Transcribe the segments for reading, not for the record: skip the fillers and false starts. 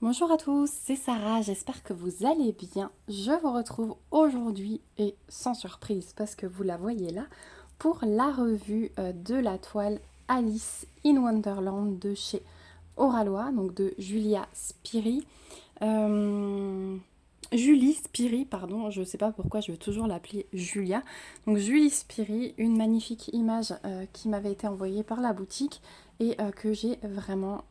Bonjour à tous, c'est Sarah, j'espère que vous allez bien. Je vous retrouve aujourd'hui et sans surprise parce que vous la voyez là pour la revue de la toile Alice in Wonderland de chez Oralois, donc de Julia Spiri. Euh, Julie Spiri, pardon, je ne sais pas pourquoi je veux toujours l'appeler Julia. Donc Julie Spiri, une magnifique image qui m'avait été envoyée par la boutique et que j'ai vraiment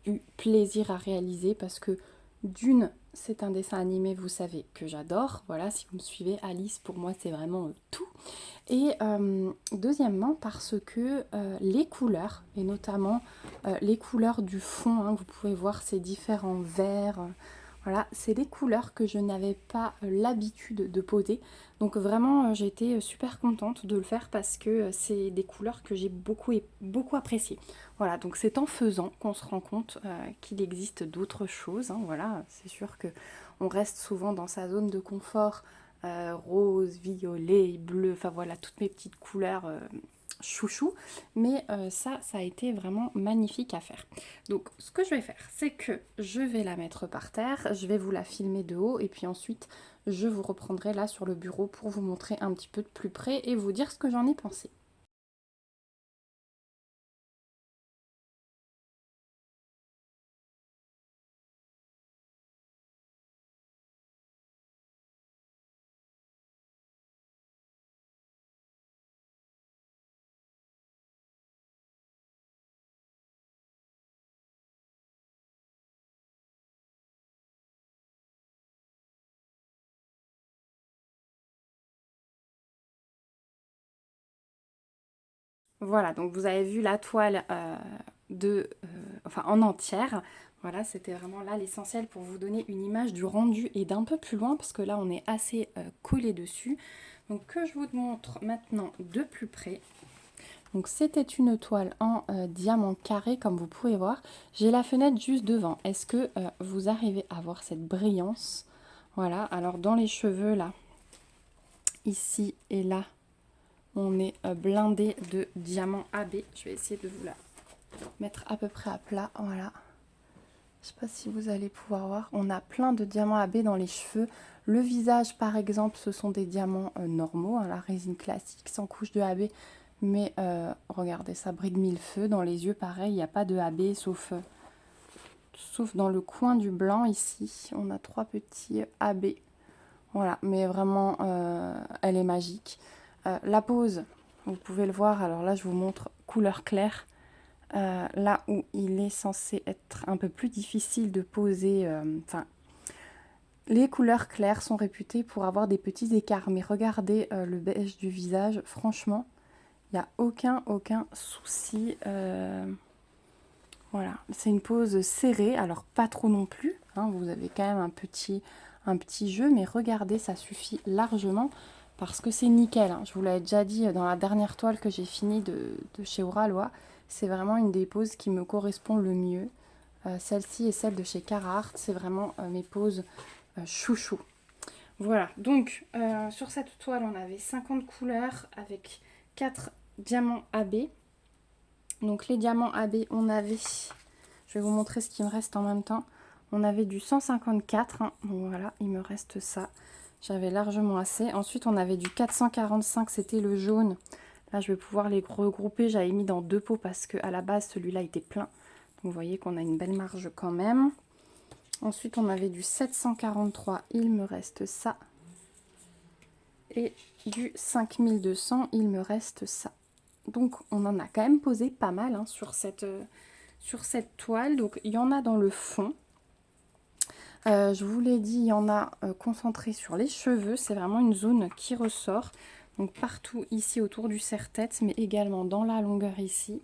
eu plaisir à réaliser parce que d'une, c'est un dessin animé, vous savez, que j'adore. Voilà, si vous me suivez, Alice, pour moi, c'est vraiment tout. Et deuxièmement, parce que les couleurs, et notamment les couleurs du fond, hein, vous pouvez voir ces différents verts, voilà, c'est des couleurs que je n'avais pas l'habitude de poser. Donc vraiment, j'ai été super contente de le faire parce que c'est des couleurs que j'ai beaucoup appréciées. Voilà, donc c'est en faisant qu'on se rend compte qu'il existe d'autres choses, hein. Voilà, c'est sûr que on reste souvent dans sa zone de confort, rose, violet, bleu, enfin voilà, toutes mes petites couleurs chouchou, mais ça a été vraiment magnifique à faire. Donc ce que je vais faire, c'est que je vais la mettre par terre, je vais vous la filmer de haut et puis ensuite je vous reprendrai là sur le bureau pour vous montrer un petit peu de plus près et vous dire ce que j'en ai pensé. Voilà, donc vous avez vu la toile enfin en entière. Voilà, c'était vraiment là l'essentiel pour vous donner une image du rendu et d'un peu plus loin parce que là on est assez collé dessus. Donc que je vous montre maintenant de plus près. Donc c'était une toile en diamant carré comme vous pouvez voir. J'ai la fenêtre juste devant. Est-ce que vous arrivez à voir cette brillance? Voilà, alors dans les cheveux là, ici et là, on est blindé de diamants AB. Je vais essayer de vous la mettre à peu près à plat. Voilà. Je ne sais pas si vous allez pouvoir voir. On a plein de diamants AB dans les cheveux. Le visage, par exemple, ce sont des diamants normaux, hein, la résine classique sans couche de AB. Mais regardez, ça brille de mille feux. Dans les yeux, pareil, il n'y a pas de AB, sauf dans le coin du blanc ici. On a trois petits AB. Voilà, mais vraiment, elle est magique. La pose, vous pouvez le voir. Alors là, je vous montre couleur claire. Là où il est censé être un peu plus difficile de poser, enfin, les couleurs claires sont réputées pour avoir des petits écarts, mais regardez le beige du visage, franchement, il n'y a aucun souci. Voilà, c'est une pose serrée, alors pas trop non plus, hein, vous avez quand même un petit jeu, mais regardez, ça suffit largement parce que c'est nickel, hein. Je vous l'avais déjà dit dans la dernière toile que j'ai finie de chez Oralois, c'est vraiment une des poses qui me correspond le mieux. Celle-ci et celle de chez Carhartt, c'est vraiment mes poses chouchou. Voilà, donc sur cette toile, on avait 50 couleurs avec 4 diamants AB. Donc les diamants AB, on avait, je vais vous montrer ce qui me reste en même temps. On avait du 154, hein. Donc voilà, il me reste ça. J'avais largement assez. Ensuite, on avait du 445, c'était le jaune. Là, je vais pouvoir les regrouper. J'avais mis dans deux pots parce qu'à la base, celui-là était plein. Donc vous voyez qu'on a une belle marge quand même. Ensuite, on avait du 743, il me reste ça. Et du 5200, il me reste ça. Donc, on en a quand même posé pas mal, hein, sur cette toile. Donc, il y en a dans le fond. Je vous l'ai dit, il y en a concentré sur les cheveux. C'est vraiment une zone qui ressort. Donc, partout ici autour du serre-tête, mais également dans la longueur ici.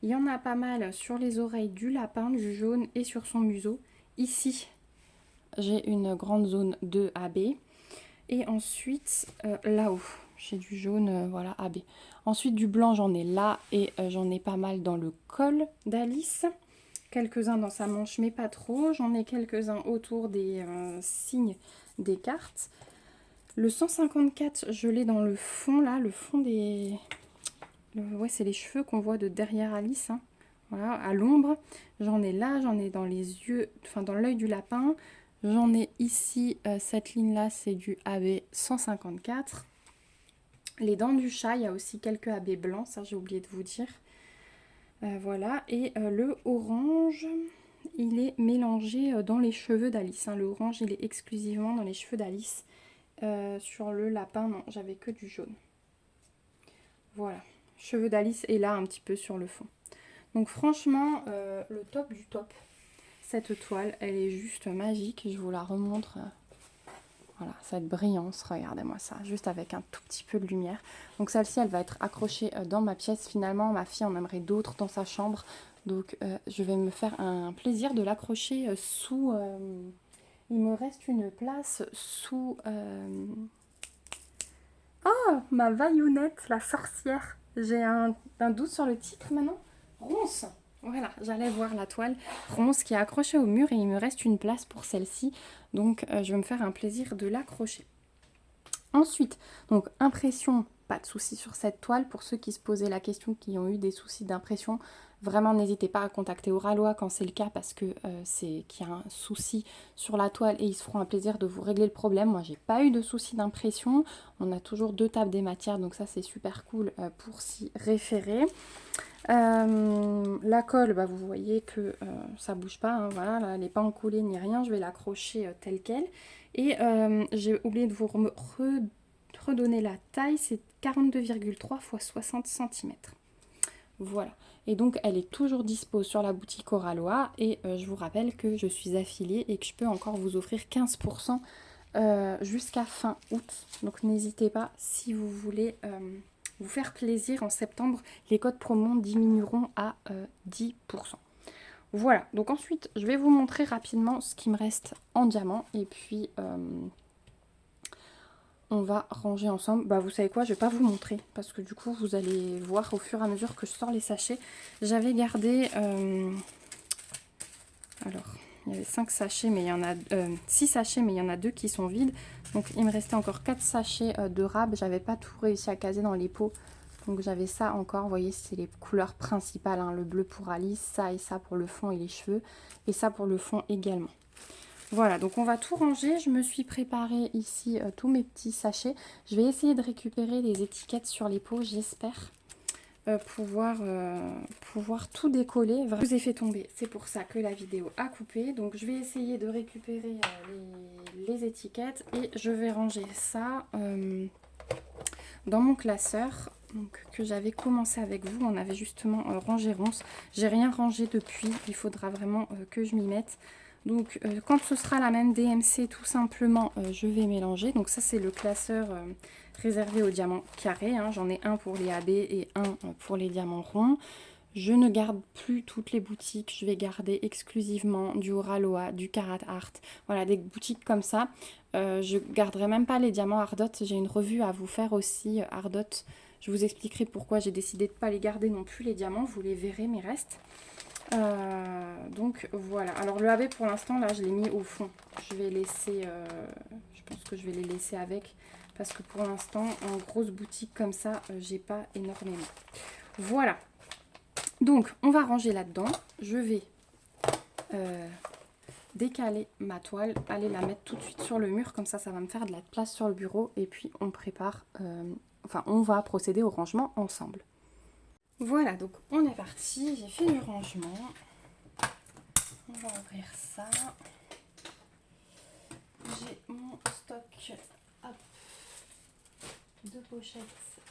Il y en a pas mal sur les oreilles du lapin, du jaune et sur son museau. Ici, j'ai une grande zone de AB. Et ensuite, là-haut, j'ai du jaune, voilà, AB. Ensuite, du blanc, j'en ai là et j'en ai pas mal dans le col d'Alice. Quelques-uns dans sa manche, mais pas trop. J'en ai quelques-uns autour des signes des cartes. Le 154, je l'ai dans le fond, là, le fond des... Ouais, c'est les cheveux qu'on voit de derrière Alice, hein. voilà, à l'ombre. J'en ai là, j'en ai dans les yeux, enfin dans l'œil du lapin. J'en ai ici, cette ligne-là, c'est du AB 154. Les dents du chat, il y a aussi quelques AB blancs, ça j'ai oublié de vous dire. Voilà, et le orange, il est mélangé dans les cheveux d'Alice. Hein. Le orange, il est exclusivement dans les cheveux d'Alice. Sur le lapin, non, j'avais que du jaune. Voilà, cheveux d'Alice est là un petit peu sur le fond. Donc franchement, le top du top. Cette toile, elle est juste magique. Je vous la remontre. Voilà, cette brillance, regardez-moi ça, juste avec un tout petit peu de lumière. Donc celle-ci, elle va être accrochée dans ma pièce. Finalement, ma fille en aimerait d'autres dans sa chambre. Donc je vais me faire un plaisir de l'accrocher sous... il me reste une place sous... Oh, ma vaillounette, la sorcière. J'ai un doute sur le titre maintenant. Ronce. Voilà, j'allais voir la toile ronce qui est accrochée au mur et il me reste une place pour celle-ci. Donc je vais me faire un plaisir de l'accrocher. Ensuite, donc impression, pas de souci sur cette toile. Pour ceux qui se posaient la question, qui ont eu des soucis d'impression, vraiment n'hésitez pas à contacter Oralois quand c'est le cas parce que c'est qu'il y a un souci sur la toile et ils se feront un plaisir de vous régler le problème. Moi, j'ai pas eu de soucis d'impression. On a toujours 2 tables des matières, donc ça c'est super cool pour s'y référer. La colle, bah, vous voyez que ça bouge pas, hein, voilà, là, elle n'est pas encollée ni rien, je vais l'accrocher telle qu'elle. Et j'ai oublié de vous redonner la taille, c'est 42,3 x 60 cm. Voilà, et donc elle est toujours dispo sur la boutique Oralois et je vous rappelle que je suis affiliée et que je peux encore vous offrir 15% jusqu'à fin août. Donc n'hésitez pas si vous voulez... vous faire plaisir en septembre, les codes promo diminueront à 10%. Voilà, donc ensuite je vais vous montrer rapidement ce qui me reste en diamant et puis on va ranger ensemble. Bah vous savez quoi, je vais pas vous montrer parce que du coup vous allez voir au fur et à mesure que je sors les sachets. J'avais gardé, alors il y avait 5 sachets mais il y en a 6 sachets mais il y en a 2 qui sont vides. Donc il me restait encore 4 sachets de rab, j'avais pas tout réussi à caser dans les pots. Donc j'avais ça encore, vous voyez, c'est les couleurs principales, hein, le bleu pour Alice, ça et ça pour le fond et les cheveux, et ça pour le fond également. Voilà, donc on va tout ranger. Je me suis préparé ici tous mes petits sachets. Je vais essayer de récupérer les étiquettes sur les pots, j'espère pouvoir tout décoller. Je vous ai fait tomber, c'est pour ça que la vidéo a coupé. Donc je vais essayer de récupérer les étiquettes et je vais ranger ça dans mon classeur. Donc, que j'avais commencé avec vous, on avait justement rangé ronce. J'ai rien rangé depuis, il faudra vraiment que je m'y mette. Donc quand ce sera la même DMC, tout simplement, je vais mélanger. Donc ça c'est le classeur réservé aux diamants carrés. Hein. J'en ai un pour les AB et un pour les diamants ronds. Je ne garde plus toutes les boutiques, je vais garder exclusivement du Oralois, du Carat Art, voilà, des boutiques comme ça. Je garderai même pas les diamants Ardot, j'ai une revue à vous faire aussi, Ardot. Je vous expliquerai pourquoi j'ai décidé de ne pas les garder non plus, les diamants, vous les verrez mes restes. Donc voilà, alors le AB pour l'instant, là, je l'ai mis au fond. Je vais laisser, je pense que je vais les laisser avec, parce que pour l'instant, en grosse boutique comme ça, j'ai pas énormément. Voilà. Donc, on va ranger là-dedans. Je vais décaler ma toile, aller la mettre tout de suite sur le mur. Comme ça, ça va me faire de la place sur le bureau. Et puis, on prépare, on va procéder au rangement ensemble. Voilà, donc on est parti. J'ai fait le rangement. On va ouvrir ça. J'ai mon stock de pochettes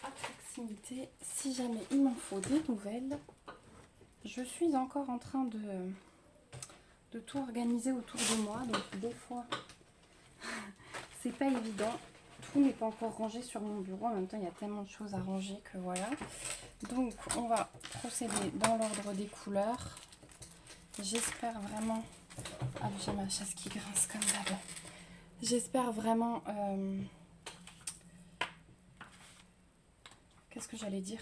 à proximité. Si jamais il m'en faut des nouvelles. Je suis encore en train de tout organiser autour de moi, donc des fois c'est pas évident, tout n'est pas encore rangé sur mon bureau, en même temps il y a tellement de choses à ranger que voilà. Donc on va procéder dans l'ordre des couleurs. J'espère vraiment, ah j'ai ma chaise qui grince comme d'hab, j'espère vraiment, qu'est-ce que j'allais dire,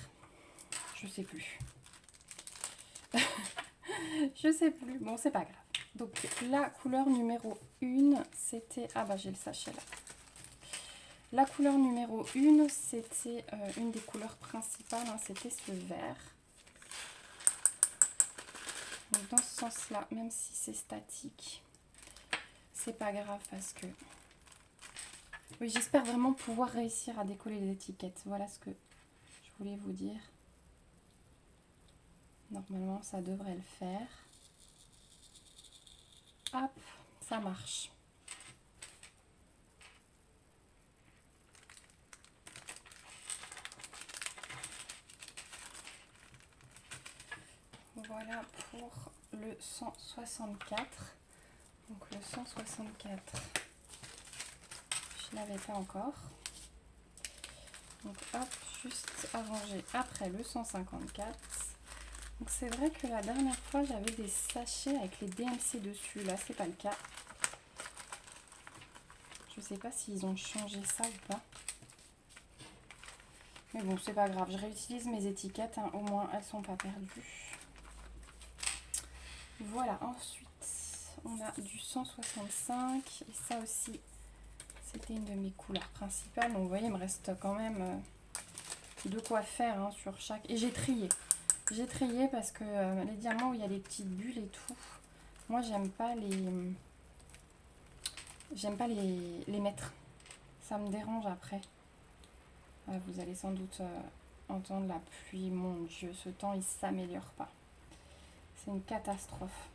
je sais plus. Je sais plus, bon c'est pas grave. Donc la couleur numéro 1 c'était, ah bah j'ai le sachet là. La couleur numéro 1 c'était une des couleurs principales, hein, c'était ce vert. Donc dans ce sens-là, même si c'est statique, c'est pas grave parce que... Oui, j'espère vraiment pouvoir réussir à décoller les étiquettes. Voilà ce que je voulais vous dire. Normalement, ça devrait le faire. Hop, ça marche. Voilà pour le 164. Donc le 164, je ne l'avais pas encore. Donc hop, juste à ranger après le 154. Donc c'est vrai que la dernière fois j'avais des sachets avec les DMC dessus. Là c'est pas le cas. Je sais pas s'ils ont changé ça ou pas. Mais bon, c'est pas grave, je réutilise mes étiquettes, hein, au moins elles sont pas perdues. Voilà, ensuite on a du 165 et ça aussi c'était une de mes couleurs principales. Donc vous voyez, il me reste quand même de quoi faire, hein, sur chaque... Et j'ai trié. J'ai trié parce que les diamants où il y a des petites bulles et tout, moi j'aime pas les mettre. Ça me dérange après. Ah, vous allez sans doute entendre la pluie. Mon Dieu, ce temps il s'améliore pas. C'est une catastrophe.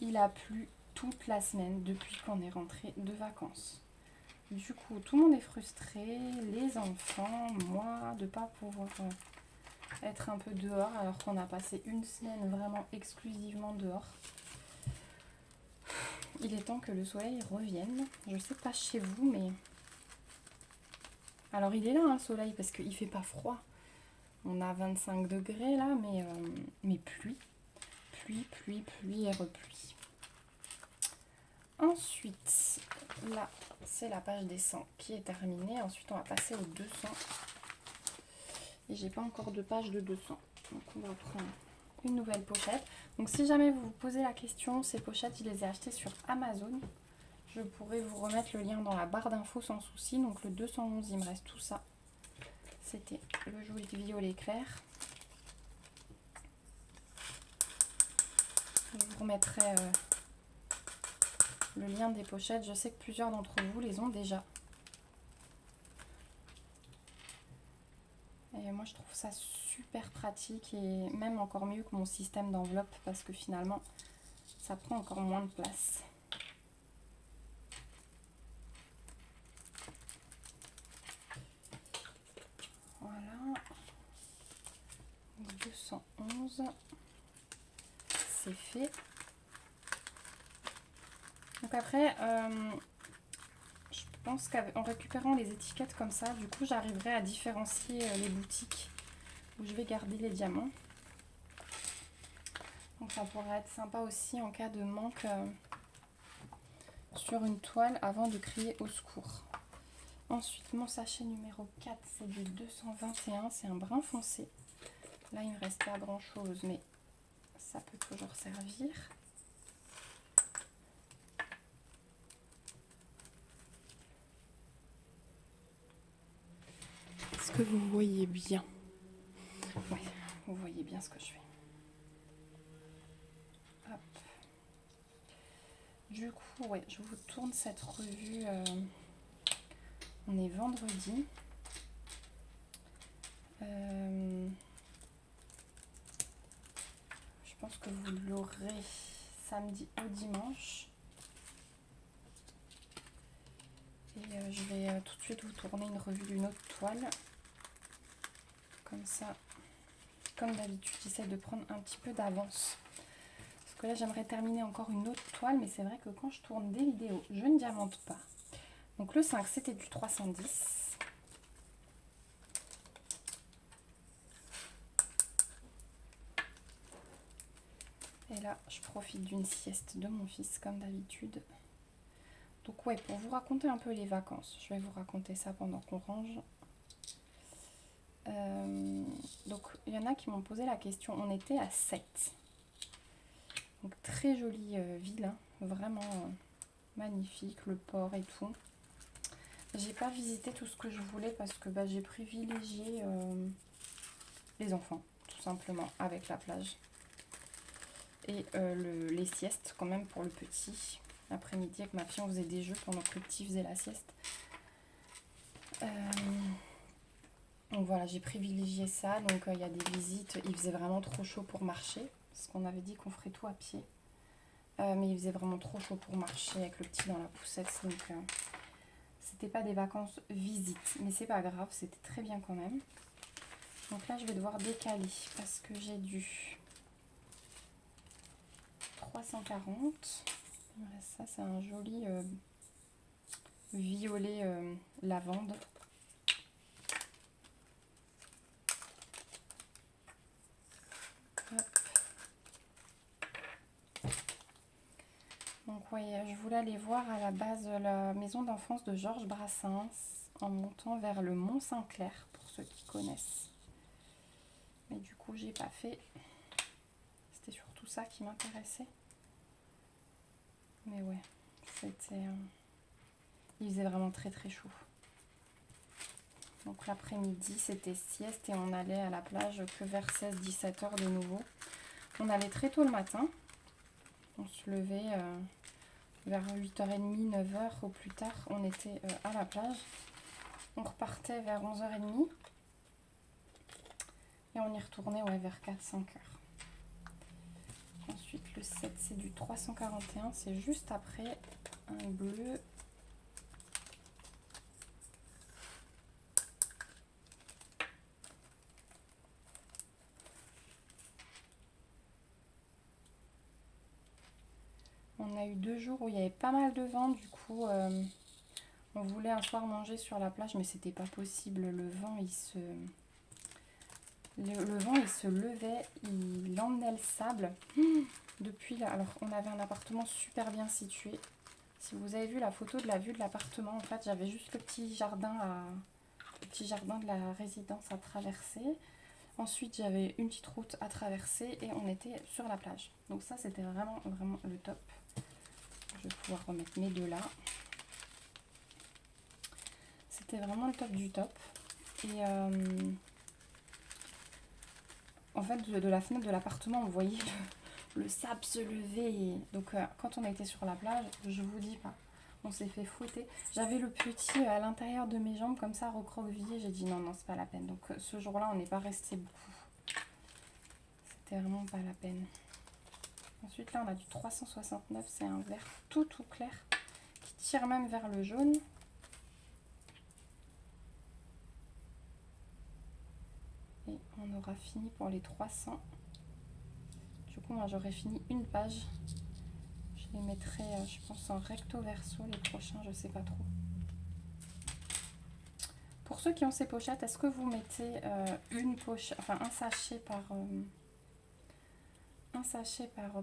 Il a plu toute la semaine depuis qu'on est rentré de vacances. Du coup, tout le monde est frustré, les enfants, moi, de ne pas pouvoir être un peu dehors alors qu'on a passé une semaine vraiment exclusivement dehors. Il est temps que le soleil revienne. Je sais pas chez vous, mais... Alors il est là, hein, le soleil, parce qu'il fait pas froid. On a 25 degrés là, mais pluie. Pluie et repluie. Ensuite, là, c'est la page des 100 qui est terminée. Ensuite, on va passer aux 200. Et j'ai pas encore de page de 200. Donc, on va prendre une nouvelle pochette. Donc, si jamais vous vous posez la question, ces pochettes, je les ai achetées sur Amazon. Je pourrais vous remettre le lien dans la barre d'infos sans souci. Donc, le 211, il me reste tout ça. C'était le joli violet clair. Je vous remettrai... le lien des pochettes, je sais que plusieurs d'entre vous les ont déjà. Et moi je trouve ça super pratique et même encore mieux que mon système d'enveloppe parce que finalement ça prend encore moins de place. Voilà. 211. C'est fait. Donc après... je pense qu'en récupérant les étiquettes comme ça, du coup, j'arriverai à différencier les boutiques où je vais garder les diamants. Donc ça pourrait être sympa aussi en cas de manque sur une toile avant de crier au secours. Ensuite, mon sachet numéro 4, c'est du 221, c'est un brun foncé. Là, il ne me reste pas grand chose, mais ça peut toujours servir. Est-ce que vous voyez bien? Oui, vous voyez bien ce que je fais. Hop. Du coup, ouais, je vous tourne cette revue. On est vendredi. Je pense que vous l'aurez samedi ou dimanche. Et je vais tout de suite vous tourner une revue d'une autre toile. Comme ça, comme d'habitude, j'essaie de prendre un petit peu d'avance. Parce que là, j'aimerais terminer encore une autre toile, mais c'est vrai que quand je tourne des vidéos, je ne diamante pas. Donc le 5, c'était du 310. Et là, je profite d'une sieste de mon fils, comme d'habitude. Donc ouais, pour vous raconter un peu les vacances, je vais vous raconter ça pendant qu'on range. Donc il y en a qui m'ont posé la question, on était à 7. Donc très jolie ville, hein, vraiment magnifique, le port et tout. J'ai pas visité tout ce que je voulais parce que j'ai privilégié les enfants, tout simplement, avec la plage. Et les siestes, quand même, pour le petit. L'après-midi, avec ma fille, on faisait des jeux pendant que le petit faisait la sieste. Donc voilà, j'ai privilégié ça. Donc il y a des visites. Il faisait vraiment trop chaud pour marcher. Parce qu'on avait dit qu'on ferait tout à pied. Mais il faisait vraiment trop chaud pour marcher avec le petit dans la poussette. Donc c'était pas des vacances visites. Mais c'est pas grave, c'était très bien quand même. Donc là, je vais devoir décaler. Parce que j'ai du 340. Voilà, ça, c'est un joli violet lavande. Hop. Donc oui, je voulais aller voir à la base la maison d'enfance de Georges Brassens en montant vers le Mont Saint-Clair, pour ceux qui connaissent. Mais du coup, j'ai pas fait. C'était surtout ça qui m'intéressait. Mais ouais, c'était... il faisait vraiment très très chaud. Donc l'après-midi, c'était sieste et on allait à la plage que vers 16-17 heures de nouveau. On allait très tôt le matin. On se levait vers 8h30, 9h au plus tard. On était à la plage. On repartait vers 11h30. Et on y retournait ouais, vers 4-5 heures. Ensuite, le 7, c'est du 341. C'est juste après un bleu. On a eu 2 jours où il y avait pas mal de vent. Du coup, on voulait un soir manger sur la plage, mais c'était pas possible. Le vent, il se levait, il emmenait le sable. Depuis là, alors on avait un appartement super bien situé. Si vous avez vu la photo de la vue de l'appartement, en fait, j'avais juste le petit jardin de la résidence à traverser. Ensuite, j'avais une petite route à traverser et on était sur la plage. Donc ça, c'était vraiment, vraiment le top. Je vais pouvoir remettre mes deux là. C'était vraiment le top du top. Et en fait, de la fenêtre de l'appartement, on voyait le sable se lever. Et donc, quand on a été sur la plage, je vous dis pas, on s'est fait fouetter. J'avais le petit à l'intérieur de mes jambes, comme ça, recroquevillé. J'ai dit non, non, c'est pas la peine. Donc, ce jour-là, on n'est pas resté beaucoup. C'était vraiment pas la peine. Ensuite, là, on a du 369. C'est un vert tout clair qui tire même vers le jaune. Et on aura fini pour les 300. Du coup, moi, j'aurais fini une page. Je les mettrai, je pense, en recto verso les prochains, je sais pas trop. Pour ceux qui ont ces pochettes, est-ce que vous mettez une pochette, enfin un sachet par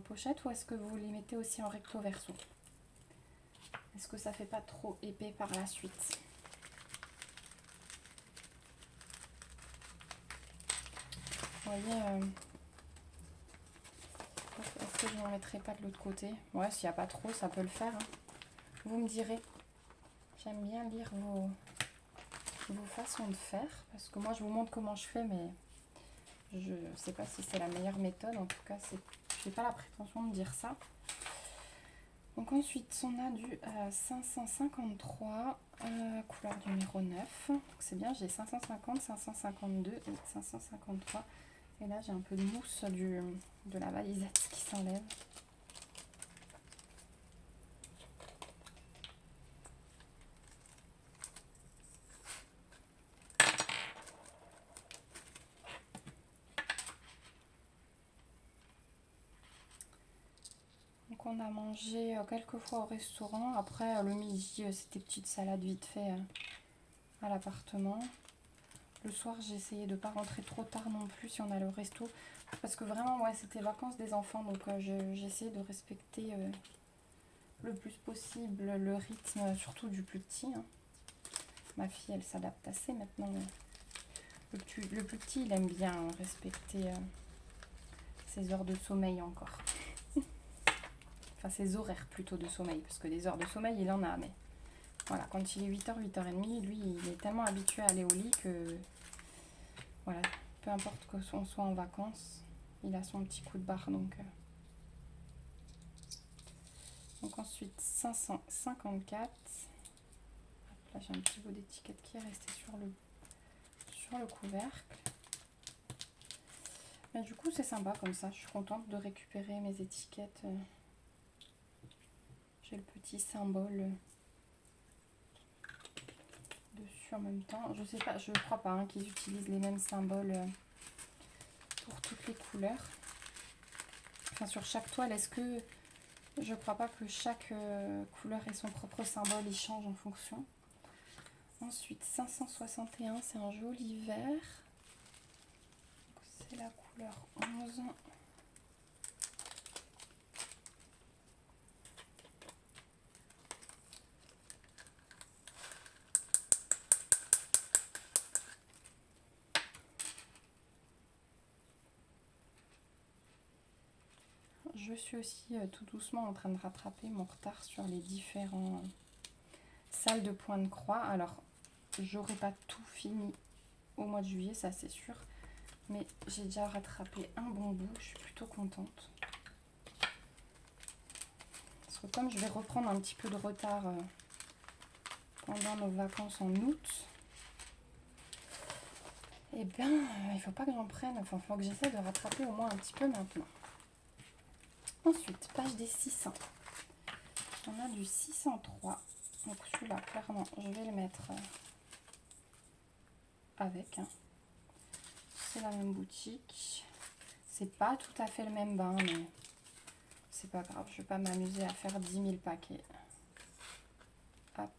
pochette, ou est-ce que vous les mettez aussi en recto verso? Est-ce que ça fait pas trop épais par la suite? Vous voyez, est-ce que je n'en mettrai pas de l'autre côté? Ouais, s'il n'y a pas trop, ça peut le faire. Hein. Vous me direz. J'aime bien lire vos façons de faire, parce que moi je vous montre comment je fais, mais je ne sais pas si c'est la meilleure méthode. En tout cas, je n'ai pas la prétention de dire ça. Donc ensuite, on a du 553, couleur numéro 9. C'est bien, j'ai 550, 552 et 553. Et là, j'ai un peu de mousse de la valisette qui s'enlève. Donc on a mangé quelques fois au restaurant. Après, le midi, c'était petite salade vite fait à l'appartement. Le soir, j'ai essayé de ne pas rentrer trop tard non plus si on allait au resto. Parce que vraiment, ouais, c'était vacances des enfants. Donc j'ai essayé de respecter le plus possible le rythme, surtout du plus petit. Hein. Ma fille, elle s'adapte assez maintenant. Le plus petit, il aime bien respecter ses heures de sommeil encore. Enfin, ses horaires plutôt de sommeil. Parce que des heures de sommeil, il en a. Mais voilà, quand il est 8h, 8h30, lui, il est tellement habitué à aller au lit que... Voilà, peu importe que on soit en vacances, il a son petit coup de barre. Donc ensuite 554. Là j'ai un petit bout d'étiquette qui est resté sur le couvercle. Mais du coup c'est sympa comme ça, je suis contente de récupérer mes étiquettes. J'ai le petit symbole dessus en même temps. Je sais pas, je crois pas hein, qu'ils utilisent les mêmes symboles pour toutes les couleurs. Enfin sur chaque toile, est-ce que... Je crois pas que chaque couleur ait son propre symbole, il change en fonction. Ensuite 561, c'est un joli vert. C'est la couleur 11. Je suis aussi tout doucement en train de rattraper mon retard sur les différentes salles de pointe de croix. Alors, j'aurai pas tout fini au mois de juillet, ça c'est sûr. Mais j'ai déjà rattrapé un bon bout, je suis plutôt contente. Parce que comme je vais reprendre un petit peu de retard pendant nos vacances en août, et bien, il faut pas que j'en prenne, enfin, il faut que j'essaie de rattraper au moins un petit peu maintenant. Ensuite, page des 600. On a du 603. Donc celui-là, clairement, je vais le mettre avec. Hein. C'est la même boutique. C'est pas tout à fait le même bain, mais c'est pas grave. Je vais pas m'amuser à faire 10 000 paquets. Hop.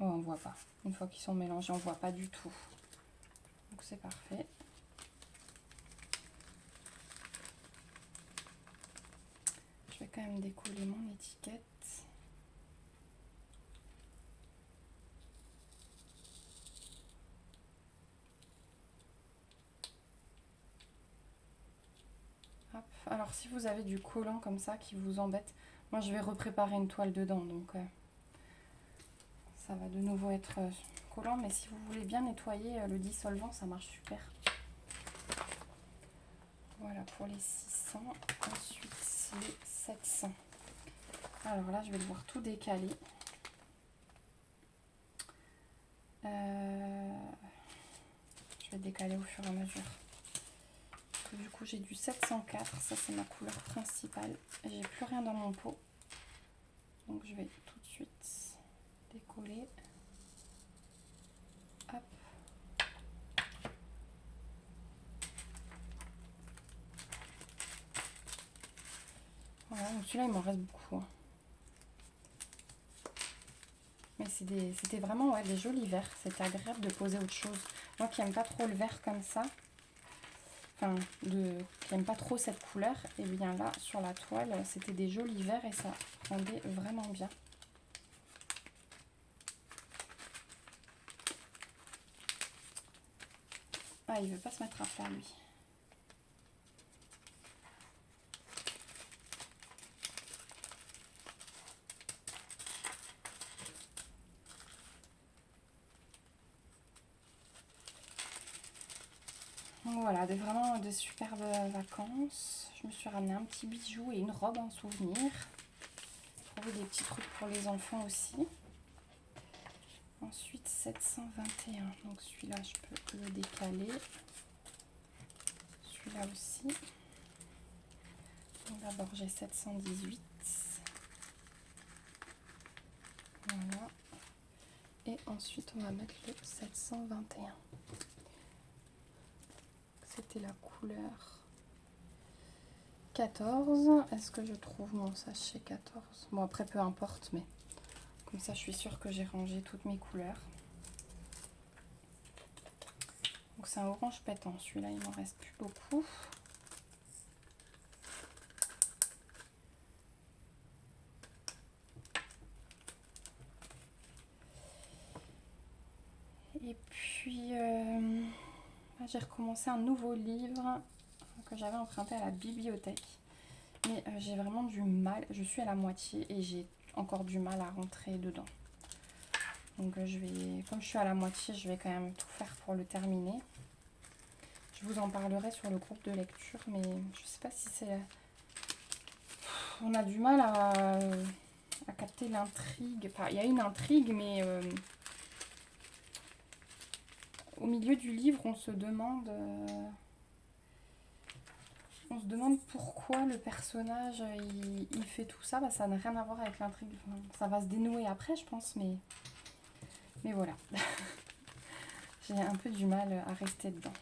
Oh, on voit pas. Une fois qu'ils sont mélangés, on voit pas du tout. Donc c'est parfait. Je vais quand même décoller mon étiquette. Hop. Alors si vous avez du collant comme ça qui vous embête, moi je vais repréparer une toile dedans, donc ça va de nouveau être collant, mais si vous voulez bien nettoyer le dissolvant, ça marche super. Voilà pour les 600. Ensuite les 700. Alors là je vais devoir tout décaler. Je vais décaler au fur et à mesure. Du coup j'ai du 704, ça c'est ma couleur principale. J'ai plus rien dans mon pot. Donc je vais tout de suite décoller. Hop. Voilà, donc celui-là il m'en reste beaucoup. Hein. Mais c'était vraiment ouais, des jolis verts. C'était agréable de poser autre chose. Moi qui n'aime pas trop le vert comme ça, enfin, qui n'aime pas trop cette couleur, et bien là, sur la toile, c'était des jolis verts et ça rendait vraiment bien. Ah, il veut pas se mettre à plat, lui. Donc voilà, vraiment de superbes vacances. Je me suis ramené un petit bijou et une robe en souvenir. J'ai trouvé des petits trucs pour les enfants aussi. Ensuite 721, donc celui-là je peux le décaler. Celui-là aussi. D'abord j'ai 718. Voilà. Et ensuite on va mettre le 721. C'était la couleur 14. Est-ce que je trouve mon sachet 14? Bon après peu importe, mais comme ça je suis sûre que j'ai rangé toutes mes couleurs. Donc c'est un orange pétant, celui-là il m'en reste plus beaucoup. Et puis j'ai recommencé un nouveau livre que j'avais emprunté à la bibliothèque. Mais j'ai vraiment du mal, je suis à la moitié et j'ai encore du mal à rentrer dedans. Donc comme je suis à la moitié, je vais quand même tout faire pour le terminer. Je vous en parlerai sur le groupe de lecture, mais je sais pas si c'est... On a du mal à capter l'intrigue. Enfin, il y a une intrigue, mais au milieu du livre, on se demande pourquoi le personnage il fait tout ça. Bah, ça n'a rien à voir avec l'intrigue. Enfin, ça va se dénouer après, je pense, mais voilà. J'ai un peu du mal à rester dedans.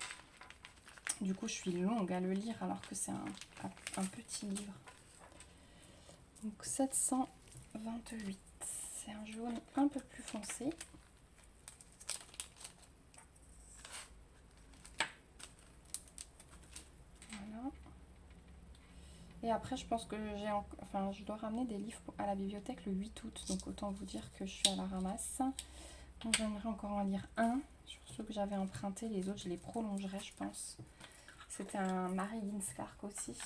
Du coup, je suis longue à le lire alors que c'est un petit livre. Donc 728. C'est un jaune un peu plus foncé. Voilà. Et après, je pense que je dois ramener des livres à la bibliothèque le 8 août. Donc autant vous dire que je suis à la ramasse. Donc j'aimerais encore en lire un. Sur ceux que j'avais empruntés, les autres, je les prolongerai, je pense. C'était un Mary Higgins Clark aussi.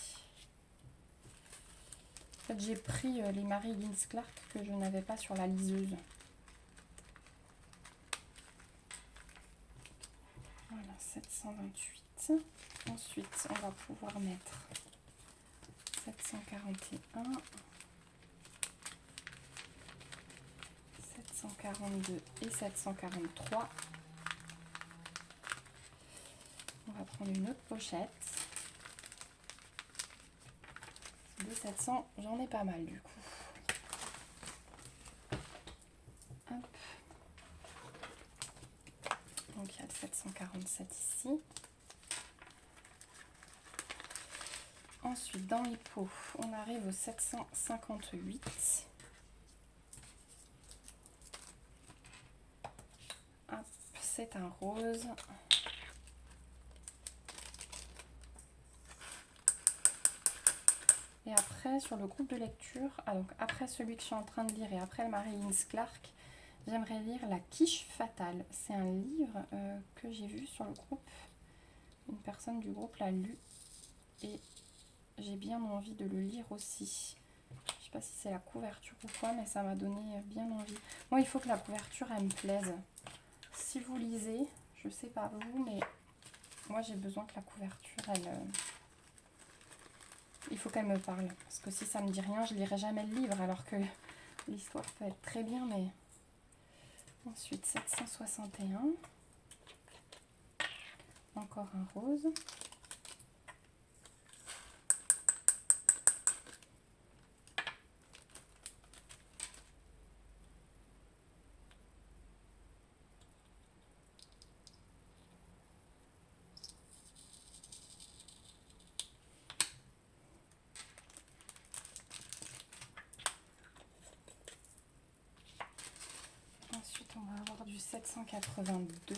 En fait, j'ai pris les Mary Higgins Clark que je n'avais pas sur la liseuse. Voilà, 728. Ensuite, on va pouvoir mettre 741, 742 et 743. On va prendre une autre pochette. De 700, j'en ai pas mal du coup. Hop. Donc il y a le 747 ici. Ensuite, dans les pots, on arrive au 758. Hop, c'est un rose. Et après, sur le groupe de lecture, donc après celui que je suis en train de lire et après le Mary Higgins Clark, j'aimerais lire La Quiche Fatale. C'est un livre que j'ai vu sur le groupe. Une personne du groupe l'a lu et j'ai bien envie de le lire aussi. Je sais pas si c'est la couverture ou quoi, mais ça m'a donné bien envie. Moi, il faut que la couverture, elle me plaise. Si vous lisez, je sais pas vous, mais moi, j'ai besoin que la couverture, il faut qu'elle me parle. Parce que si ça me dit rien, je lirai jamais le livre, alors que l'histoire peut être très bien, mais... Ensuite, 761. Encore un rose. Ensuite, on va avoir du 782.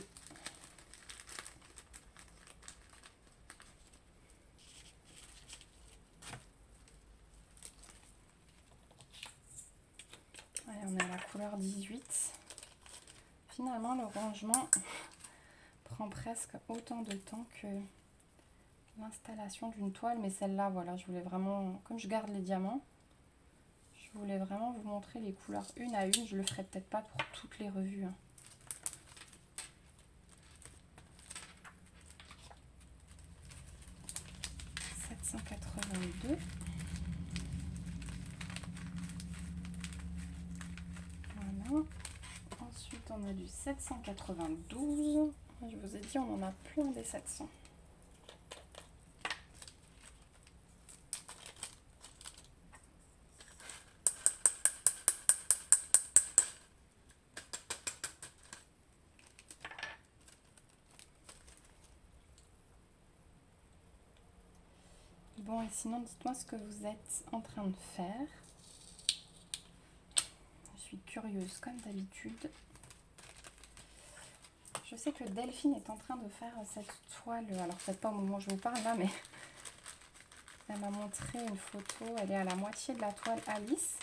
Allez, on est à la couleur 18. Finalement, le rangement prend presque autant de temps que l'installation d'une toile. Mais celle-là, voilà, je voulais vraiment... Comme je garde les diamants, je voulais vraiment vous montrer les couleurs une à une. Je le ferai peut-être pas pour toutes les revues. 782. Voilà. Ensuite, on a du 792. Je vous ai dit, on en a plein des 700. Bon, et sinon, dites-moi ce que vous êtes en train de faire. Je suis curieuse, comme d'habitude. Je sais que Delphine est en train de faire cette toile, alors peut-être pas au moment où je vous parle là, mais elle m'a montré une photo, elle est à la moitié de la toile Alice.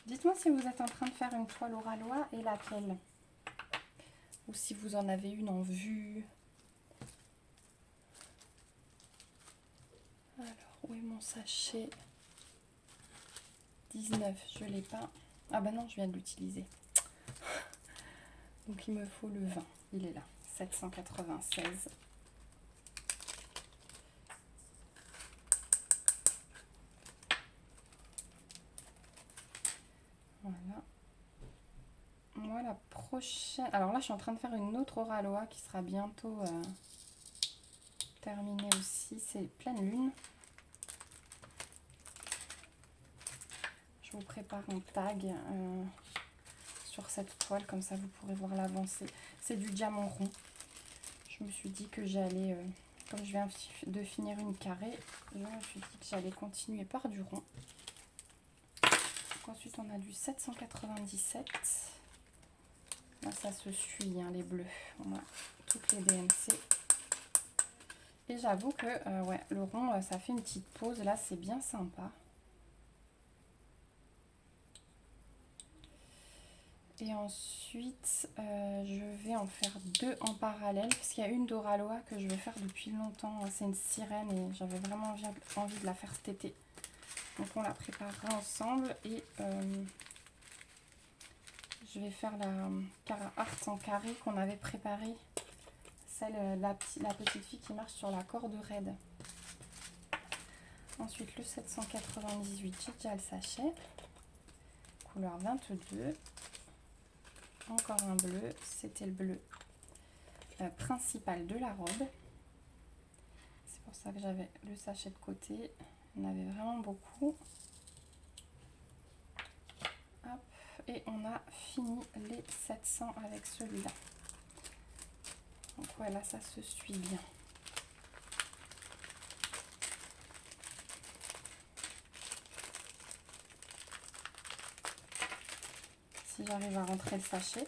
Dites-moi si vous êtes en train de faire une toile au rallois et laquelle. Ou si vous en avez une en vue. Alors, où est mon sachet? 19, je l'ai pas. Ah bah non, je viens de l'utiliser. Donc il me faut le 20, il est là, 796. Voilà. Moi la prochaine... Alors là je suis en train de faire une autre Oraloa qui sera bientôt terminée aussi. C'est pleine lune. Je vous prépare un tag sur cette toile, comme ça vous pourrez voir l'avancée. C'est du diamant rond. Je me suis dit que j'allais, comme je viens de finir une carrée, je me suis dit que j'allais continuer par du rond. Donc ensuite on a du 797. Là ça se suit, hein, les bleus. On a toutes les DMC. Et j'avoue que ouais, le rond, ça fait une petite pause. Là c'est bien sympa. Et ensuite, je vais en faire deux en parallèle, parce qu'il y a une d'Oraloa que je vais faire depuis longtemps. C'est une sirène et j'avais vraiment envie de la faire cet été. Donc on la préparera ensemble et je vais faire la Cara Art en carré qu'on avait préparée. Celle, la petite fille qui marche sur la corde raide. Ensuite le 798, j'ai déjà le sachet. Couleur 22. Encore un bleu, c'était le bleu principal de la robe. C'est pour ça que j'avais le sachet de côté. Il y en avait vraiment beaucoup. Hop. Et on a fini les 700 avec celui-là. Donc voilà, ça se suit bien. Si j'arrive à rentrer le sachet,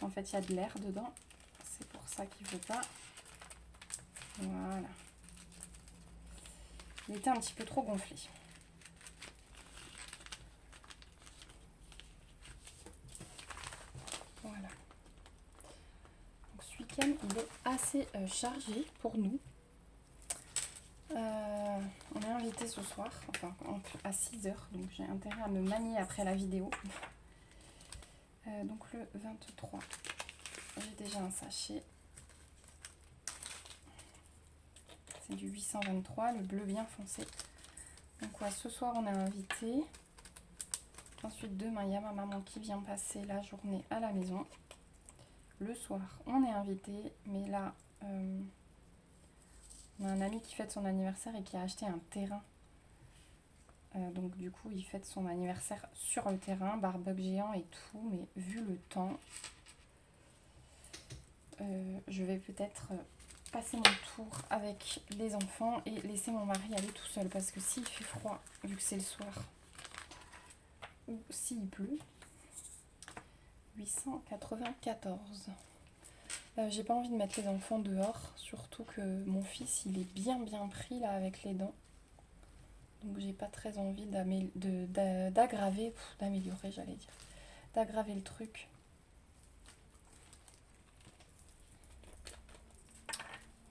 en fait il y a de l'air dedans, c'est pour ça qu'il ne veut pas. Voilà. Il était un petit peu trop gonflé. Voilà. Donc ce week-end il est assez chargé pour nous. On est invité ce soir, enfin à 6 h, donc j'ai intérêt à me manier après la vidéo. Donc le 23, j'ai déjà un sachet. C'est du 823, le bleu bien foncé. Donc ouais, ce soir on est invité. Ensuite demain, il y a ma maman qui vient passer la journée à la maison. Le soir, on est invité, mais là, on a un ami qui fête son anniversaire et qui a acheté un terrain. Donc du coup, il fête son anniversaire sur le terrain, barbecue géant et tout, mais vu le temps, je vais peut-être passer mon tour avec les enfants et laisser mon mari aller tout seul, parce que s'il fait froid, vu que c'est le soir, ou s'il pleut, 894. J'ai pas envie de mettre les enfants dehors, surtout que mon fils il est bien pris là avec les dents. Donc j'ai pas très envie d'aggraver, d'améliorer j'allais dire, d'aggraver le truc.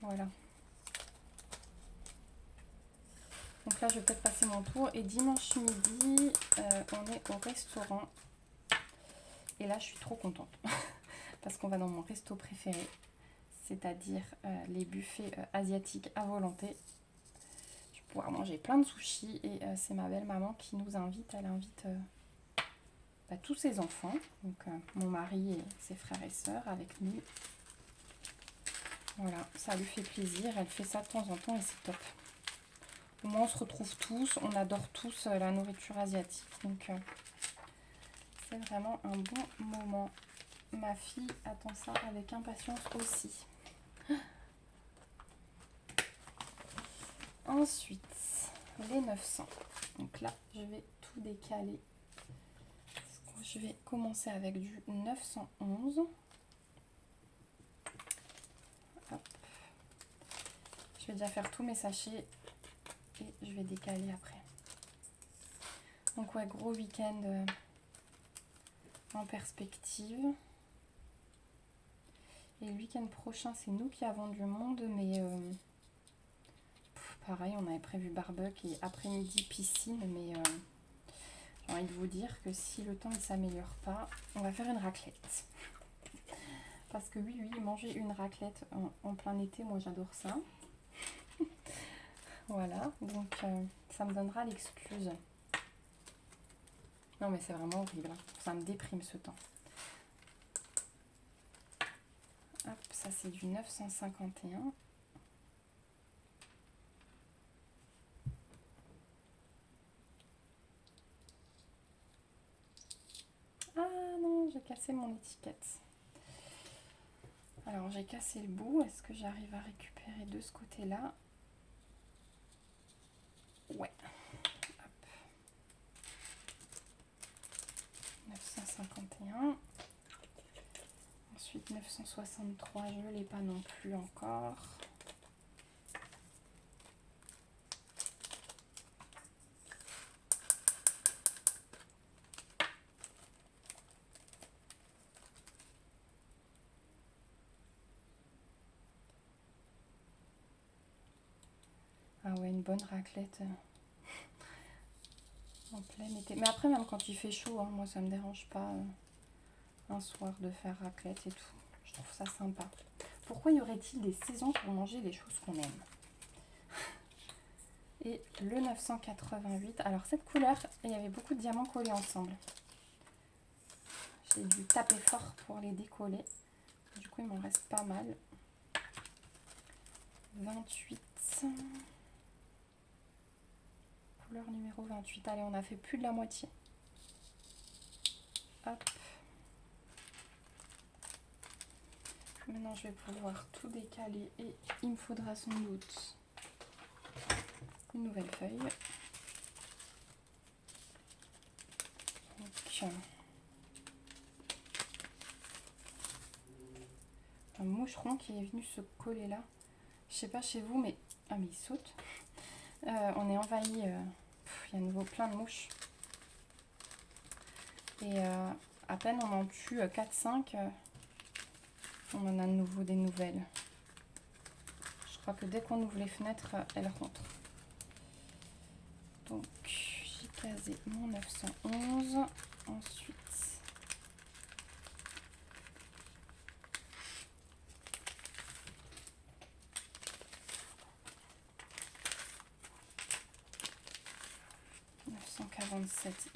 Voilà. Donc là je vais peut-être passer mon tour et dimanche midi on est au restaurant. Et là je suis trop contente parce qu'on va dans mon resto préféré, c'est-à-dire les buffets asiatiques à volonté. Je vais pouvoir manger plein de sushis et c'est ma belle maman qui nous invite. Elle invite tous ses enfants, donc mon mari et ses frères et sœurs avec nous. Voilà, ça lui fait plaisir, elle fait ça de temps en temps et c'est top. Au moins on se retrouve tous, on adore tous la nourriture asiatique, donc c'est vraiment un bon moment. Ma fille attend ça avec impatience aussi. Ensuite, les 900. Donc là, je vais tout décaler. Je vais commencer avec du 911. Hop. Je vais déjà faire tous mes sachets et je vais décaler après. Donc ouais, gros week-end en perspective. Et le week-end prochain, c'est nous qui avons du monde, mais pareil, on avait prévu barbecue et après-midi piscine, mais j'ai envie de vous dire que si le temps ne s'améliore pas, on va faire une raclette. Parce que oui, manger une raclette en plein été, moi j'adore ça. Voilà, donc ça me donnera l'excuse. Non mais c'est vraiment horrible, hein. Ça me déprime ce temps. Hop, ça c'est du 951. Ah non, j'ai cassé mon étiquette. Alors j'ai cassé le bout, est-ce que j'arrive à récupérer de ce côté-là? Ouais. Hop. 951. Ensuite 963, je ne l'ai pas non plus encore. Ah ouais, une bonne raclette en plein été. Mais après, même quand il fait chaud, hein, moi ça me dérange pas un soir de faire raclette et tout. Je trouve ça sympa. Pourquoi y aurait-il des saisons pour manger les choses qu'on aime? Et le 988, alors cette couleur, il y avait beaucoup de diamants collés ensemble. J'ai dû taper fort pour les décoller. Du coup, il m'en reste pas mal. 28. Couleur numéro 28. Allez, on a fait plus de la moitié. Hop. Maintenant, je vais pouvoir tout décaler et il me faudra sans doute une nouvelle feuille. Donc, un moucheron qui est venu se coller là. Je sais pas chez vous, mais... Ah, mais il saute. On est envahi. Il y a à nouveau plein de mouches. Et à peine on en tue 4-5, on en a de nouveau des nouvelles. Je crois que dès qu'on ouvre les fenêtres, elles rentrent. Donc, j'ai casé mon 911. Ensuite,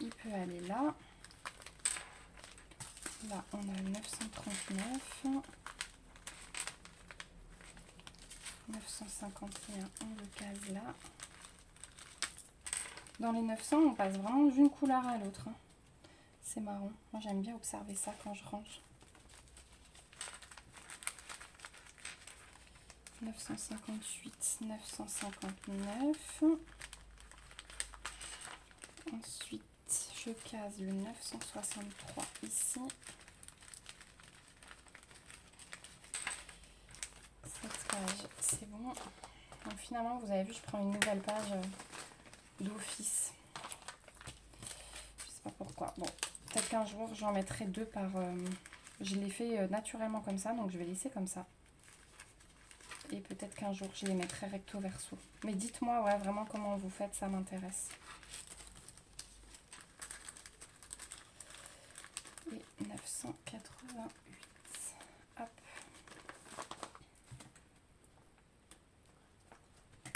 il peut aller là. Là, on a le 939. 951, on le case là. Dans les 900, on passe vraiment d'une couleur à l'autre. C'est marrant. Moi, j'aime bien observer ça quand je range. 958, 959. Ensuite, je case le 963 ici. Cette page, c'est bon. Donc finalement, vous avez vu, je prends une nouvelle page d'office. Je sais pas pourquoi. Bon, peut-être qu'un jour, j'en mettrai deux par... je l'ai fait naturellement comme ça, donc je vais laisser comme ça. Et peut-être qu'un jour, je les mettrai recto verso. Mais dites-moi, ouais, vraiment comment vous faites, ça m'intéresse. Et 988. Hop.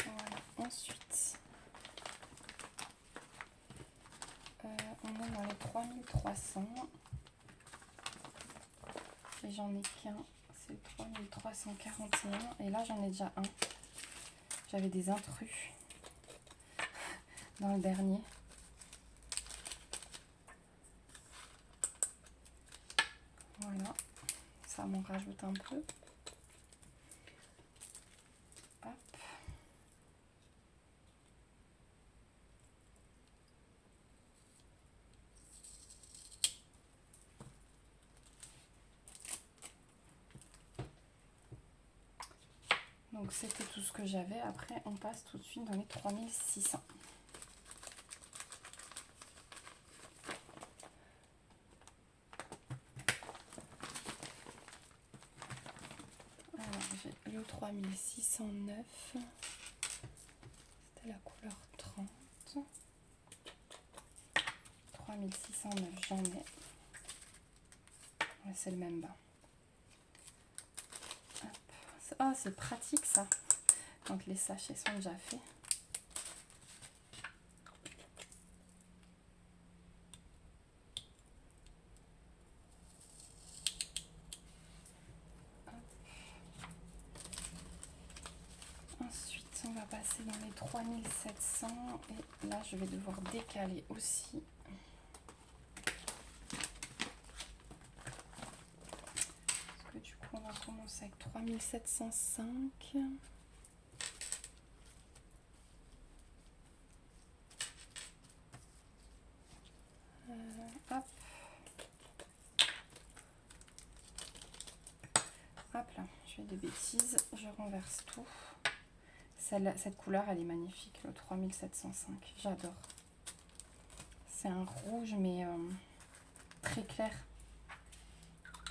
Voilà. Ensuite, on est dans les 3300. Et j'en ai qu'un. C'est 3341. Et là, j'en ai déjà un. J'avais des intrus dans le dernier. Voilà, ça m'en rajoute un peu. Hop. Donc c'était tout ce que j'avais. Après, on passe tout de suite dans les 3600. Le 3609, c'était la couleur 30. 3609, j'en ai. Ouais, c'est le même bas. Ah, c'est pratique ça, quand les sachets sont déjà faits. Ensuite, on va passer dans les 3700 et là, je vais devoir décaler aussi. Parce que du coup, on va commencer avec 3705. Hop. Hop là, je fais des bêtises, je renverse tout. Cette couleur, elle est magnifique, le 3705, j'adore. C'est un rouge, mais très clair.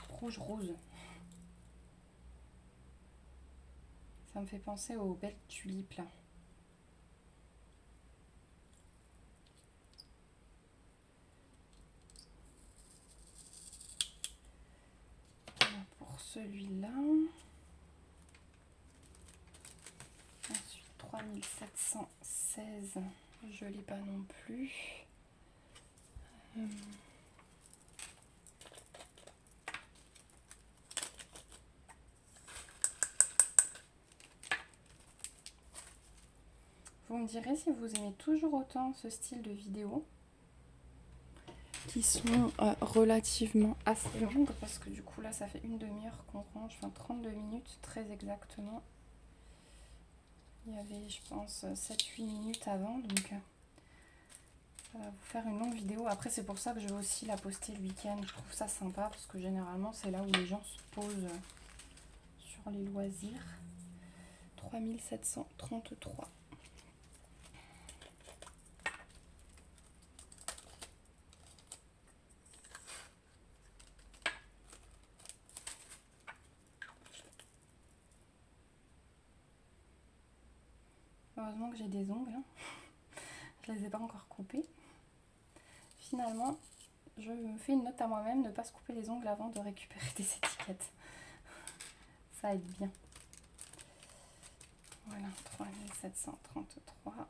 Rouge rose. Ça me fait penser aux belles tulipes là. Voilà pour celui-là. Ensuite 3716, je l'ai pas non plus. Vous me direz si vous aimez toujours autant ce style de vidéo, qui sont relativement assez longues, parce que du coup là ça fait une demi-heure qu'on range, enfin 32 minutes très exactement. Il y avait je pense 7-8 minutes avant, donc ça va vous faire une longue vidéo. Après c'est pour ça que je vais aussi la poster le week-end, je trouve ça sympa, parce que généralement c'est là où les gens se posent sur les loisirs. 3733. Heureusement que j'ai des ongles, hein. Je les ai pas encore coupés. Finalement, je me fais une note à moi-même de ne pas se couper les ongles avant de récupérer des étiquettes. Ça aide bien. Voilà, 3733.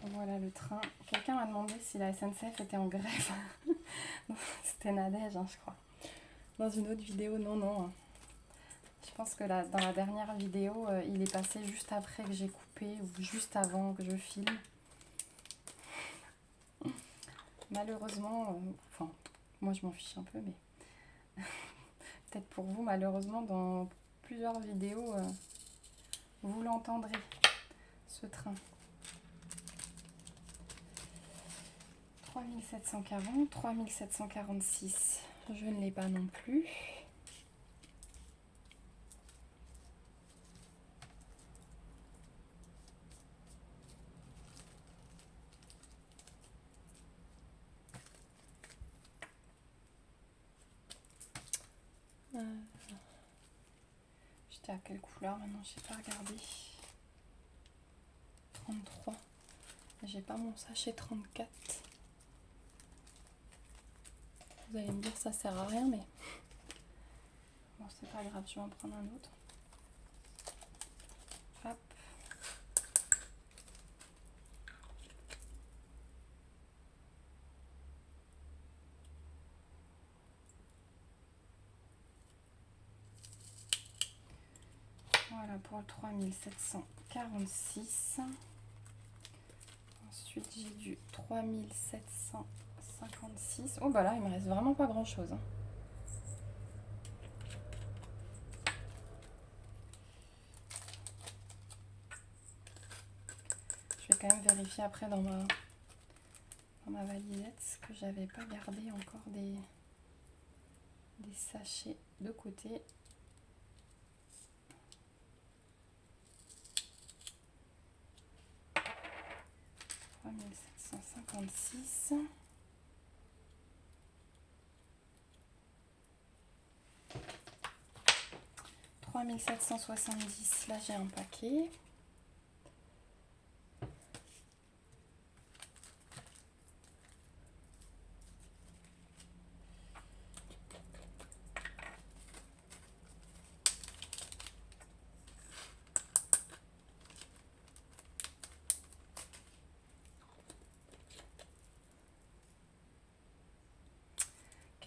Voilà le train. Quelqu'un m'a demandé si la SNCF était en grève. C'était Nadège, hein, je crois. Dans une autre vidéo, non. Je pense que dans la dernière vidéo, il est passé juste après que j'ai coupé ou juste avant que je filme. Malheureusement, enfin, moi je m'en fiche un peu, mais peut-être pour vous, malheureusement, dans plusieurs vidéos, vous l'entendrez, ce train. 3740, 3746, je ne l'ai pas non plus. J'étais à quelle couleur maintenant? Je n'ai pas regardé. 33. J'ai pas mon sachet 34. Vous allez me dire ça sert à rien, mais bon, c'est pas grave, je vais en prendre un autre. Hop. Voilà pour le 3746. Ensuite, j'ai du 3756. Oh bah là, il me reste vraiment pas grand chose, hein. Je vais quand même vérifier après dans ma valisette que j'avais pas gardé encore des sachets de côté. « 3756. » 3770, là j'ai un paquet.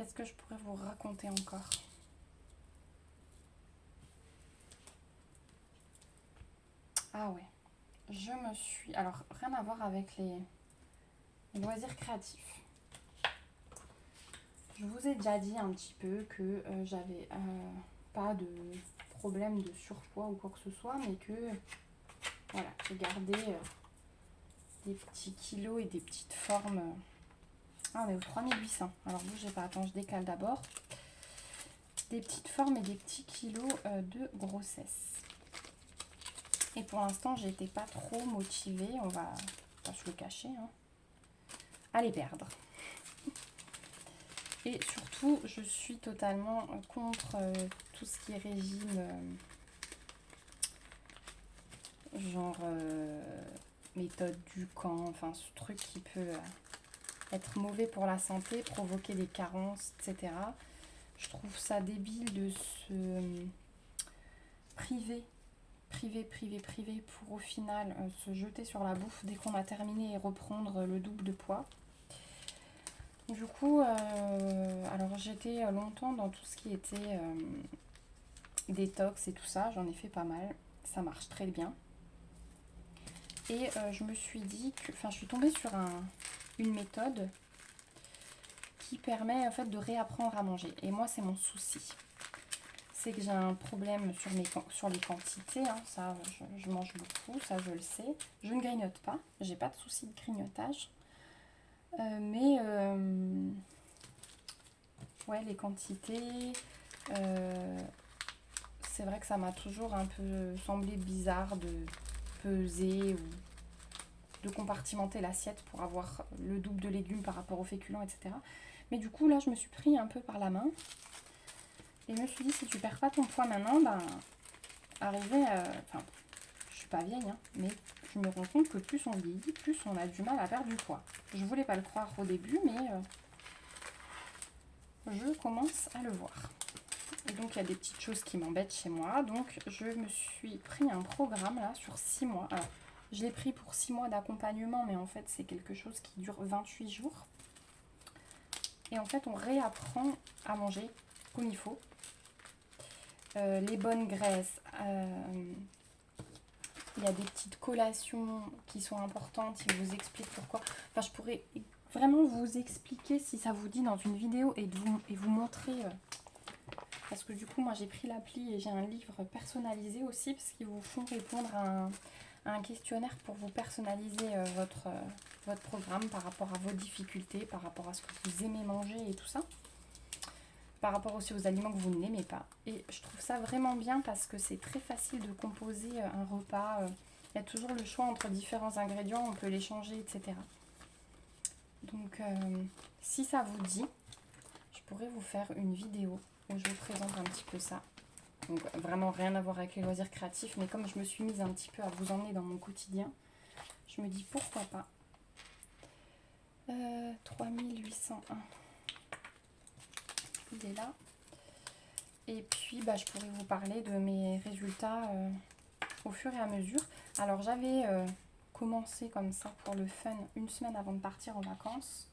Qu'est-ce que je pourrais vous raconter encore? Ah ouais, je me suis... Alors, rien à voir avec les loisirs créatifs. Je vous ai déjà dit un petit peu que j'avais pas de problème de surpoids ou quoi que ce soit, mais que voilà, j'ai gardé des petits kilos et des petites formes. Ah, on est au 3800. Alors bougez pas, attends, je décale d'abord. Des petites formes et des petits kilos de grossesse. Et pour l'instant, j'étais pas trop motivée, on va pas se le cacher, hein, à les perdre. Et surtout, je suis totalement contre tout ce qui est régime, genre méthode du camp, enfin ce truc qui peut être mauvais pour la santé, provoquer des carences, etc. Je trouve ça débile de se priver pour au final se jeter sur la bouffe dès qu'on a terminé et reprendre le double de poids. Du coup, alors j'étais longtemps dans tout ce qui était détox et tout ça, j'en ai fait pas mal, ça marche très bien. Et je me suis dit que, enfin je suis tombée sur une méthode qui permet en fait de réapprendre à manger. Et moi c'est mon souci. C'est que j'ai un problème sur les quantités, hein. Ça je mange beaucoup, ça je le sais. Je ne grignote pas, j'ai pas de souci de grignotage. Mais ouais, les quantités, c'est vrai que ça m'a toujours un peu semblé bizarre de peser ou de compartimenter l'assiette pour avoir le double de légumes par rapport aux féculents, etc. Mais du coup, là, je me suis pris un peu par la main et je me suis dit, si tu perds pas ton poids maintenant, ben, enfin, je suis pas vieille, hein, mais je me rends compte que plus on vieillit, plus on a du mal à perdre du poids. Je voulais pas le croire au début, mais je commence à le voir. Et donc, il y a des petites choses qui m'embêtent chez moi. Donc, je me suis pris un programme là sur 6 mois. Alors, je l'ai pris pour 6 mois d'accompagnement, mais en fait, c'est quelque chose qui dure 28 jours. Et en fait, on réapprend à manger comme il faut. Les bonnes graisses. Il y a des petites collations qui sont importantes. Ils vous expliquent pourquoi. Enfin, je pourrais vraiment vous expliquer si ça vous dit dans une vidéo et vous montrer... parce que du coup, moi, j'ai pris l'appli et j'ai un livre personnalisé aussi parce qu'ils vous font répondre à un questionnaire pour vous personnaliser votre programme par rapport à vos difficultés, par rapport à ce que vous aimez manger et tout ça. Par rapport aussi aux aliments que vous n'aimez pas. Et je trouve ça vraiment bien parce que c'est très facile de composer un repas. Il y a toujours le choix entre différents ingrédients, on peut les changer, etc. Donc, si ça vous dit, je pourrais vous faire une vidéo où je vous présente un petit peu ça. Donc vraiment rien à voir avec les loisirs créatifs, mais comme je me suis mise un petit peu à vous emmener dans mon quotidien, je me dis pourquoi pas. 3801. Il est là. Et puis bah, je pourrais vous parler de mes résultats au fur et à mesure. Alors j'avais commencé comme ça pour le fun une semaine avant de partir en vacances.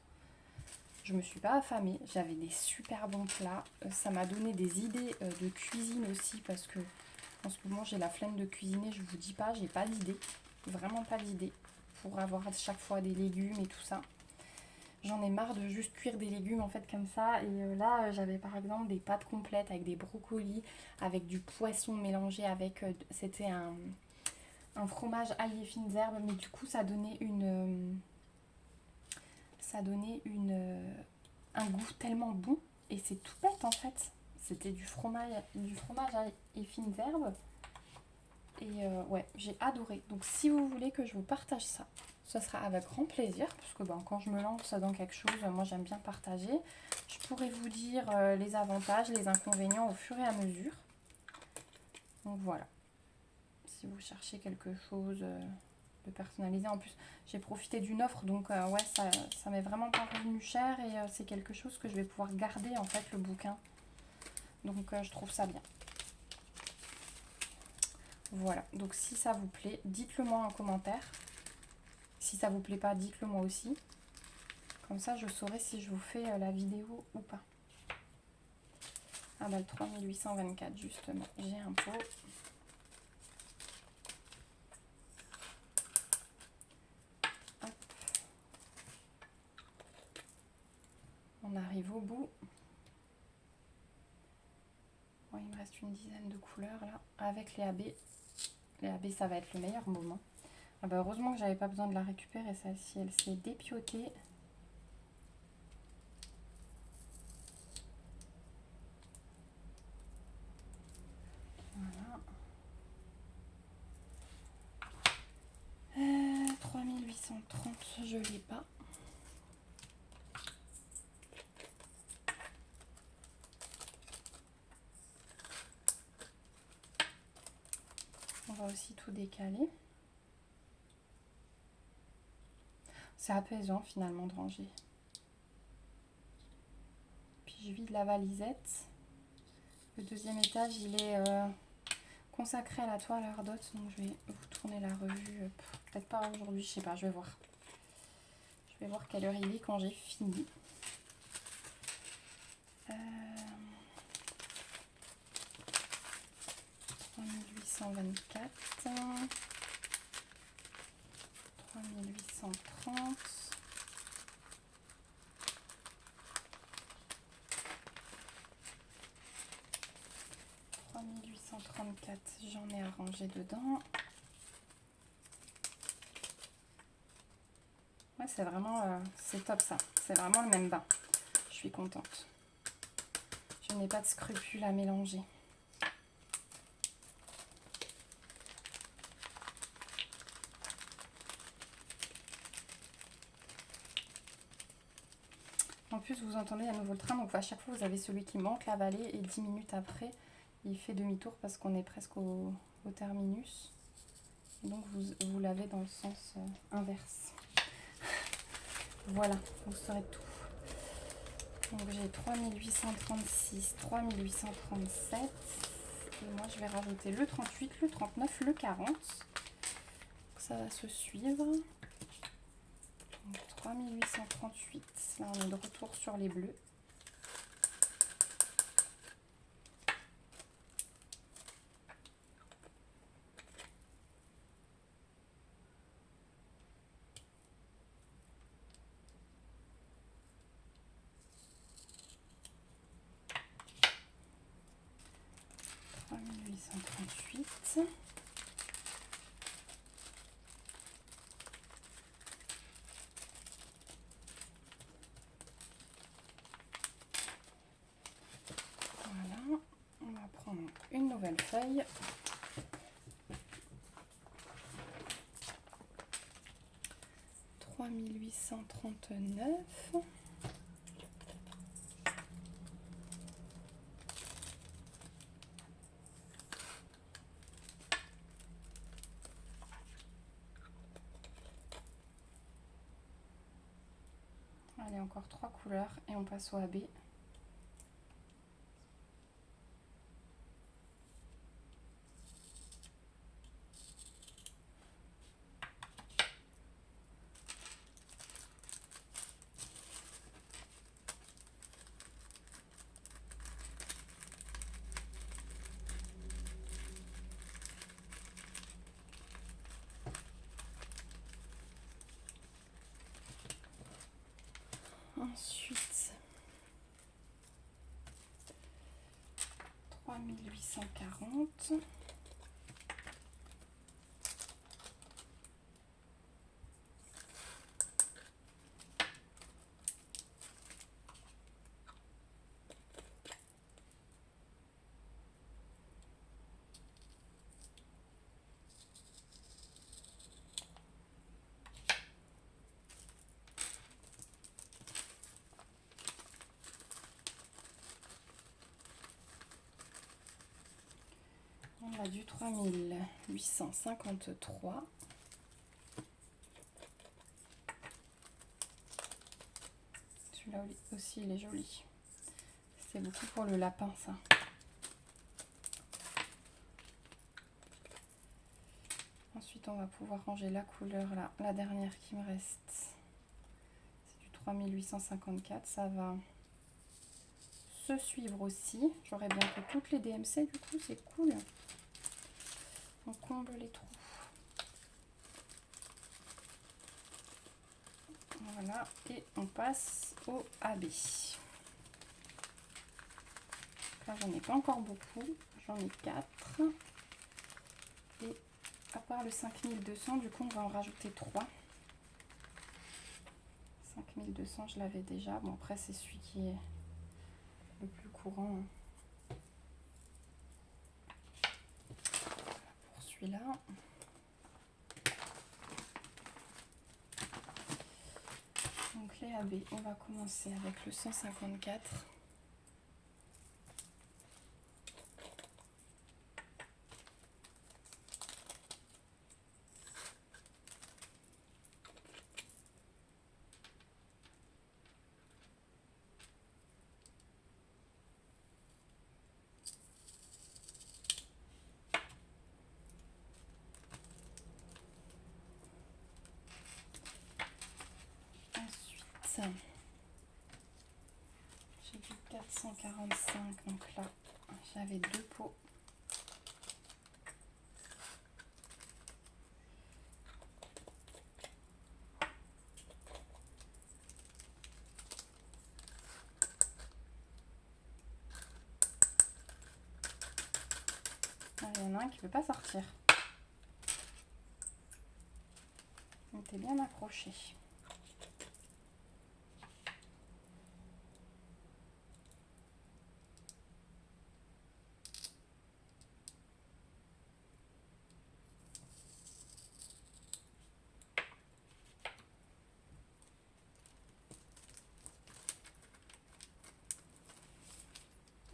Je me suis pas affamée, j'avais des super bons plats. Ça m'a donné des idées de cuisine aussi parce que en ce moment j'ai la flemme de cuisiner, je vous dis pas, j'ai pas d'idée, vraiment pas d'idée pour avoir à chaque fois des légumes et tout ça. J'en ai marre de juste cuire des légumes en fait comme ça. Et là j'avais par exemple des pâtes complètes avec des brocolis, avec du poisson mélangé avec, c'était un fromage ail et fines herbes, mais du coup ça donnait un goût tellement bon. Et c'est tout bête en fait. C'était du fromage ail et fines herbes. Et ouais, j'ai adoré. Donc si vous voulez que je vous partage ça, ce sera avec grand plaisir. Parce que quand je me lance dans quelque chose, moi j'aime bien partager. Je pourrais vous dire les avantages, les inconvénients au fur et à mesure. Donc voilà. Si vous cherchez quelque chose de personnalisé. En plus, j'ai profité d'une offre. Donc ouais, ça m'est vraiment pas revenu cher. Et c'est quelque chose que je vais pouvoir garder en fait, le bouquin. Donc je trouve ça bien. Voilà, donc si ça vous plaît, dites-le moi en commentaire. Si ça vous plaît pas, dites-le moi aussi. Comme ça, je saurai si je vous fais la vidéo ou pas. Ah bah le 3824 justement, j'ai un pot. Hop. On arrive au bout. Bon, il me reste une dizaine de couleurs là, avec les AB. Les AB, ça va être le meilleur moment. Ah bah heureusement que j'avais pas besoin de la récupérer, celle-ci, elle s'est dépiotée. Voilà. 3830, je l'ai pas. On va aussi tout décaler. C'est apaisant finalement de ranger. Puis je vide la valisette. Le deuxième étage, il est consacré à la toile Ardot, donc je vais vous tourner la revue. Peut-être pas aujourd'hui, je sais pas, je vais voir. Je vais voir quelle heure il est quand j'ai fini. 3824, 3830, 3834, j'en ai arrangé dedans. Ouais, c'est vraiment, c'est top ça. C'est vraiment le même bain. Je suis contente. Je n'ai pas de scrupules à mélanger. En plus, vous entendez à nouveau le train, donc à chaque fois, vous avez celui qui manque, la vallée, et 10 minutes après, il fait demi-tour parce qu'on est presque au terminus. Et donc, vous l'avez dans le sens inverse. Voilà, vous saurez tout. Donc, j'ai 3836, 3837. Et moi, je vais rajouter le 38, le 39, le 40. Donc, ça va se suivre. Donc, 3838. Là, on est de retour sur les bleus. Voilà, on va prendre une nouvelle feuille. « 3839 ». Allez, encore 3 couleurs et on passe au AB. Ensuite, 3840. On a du 3853. Celui-là aussi, il est joli. C'est beaucoup pour le lapin, ça. Ensuite, on va pouvoir ranger la couleur, là, la dernière qui me reste. C'est du 3854. Ça va se suivre aussi. J'aurai bientôt toutes les DMC, du coup, c'est cool. On comble les trous. Voilà, et on passe au AB. Là, j'en ai pas encore beaucoup, j'en ai 4. Et à part le 5200, du coup, on va en rajouter 3. 5200, je l'avais déjà. Bon, après, c'est celui qui est le plus courant. Pour celui-là. Donc, les AB, on va commencer avec le 154. J'ai du 445, donc là j'avais 2 pots. Ah, il y en a un qui ne veut pas sortir. Il était bien accroché.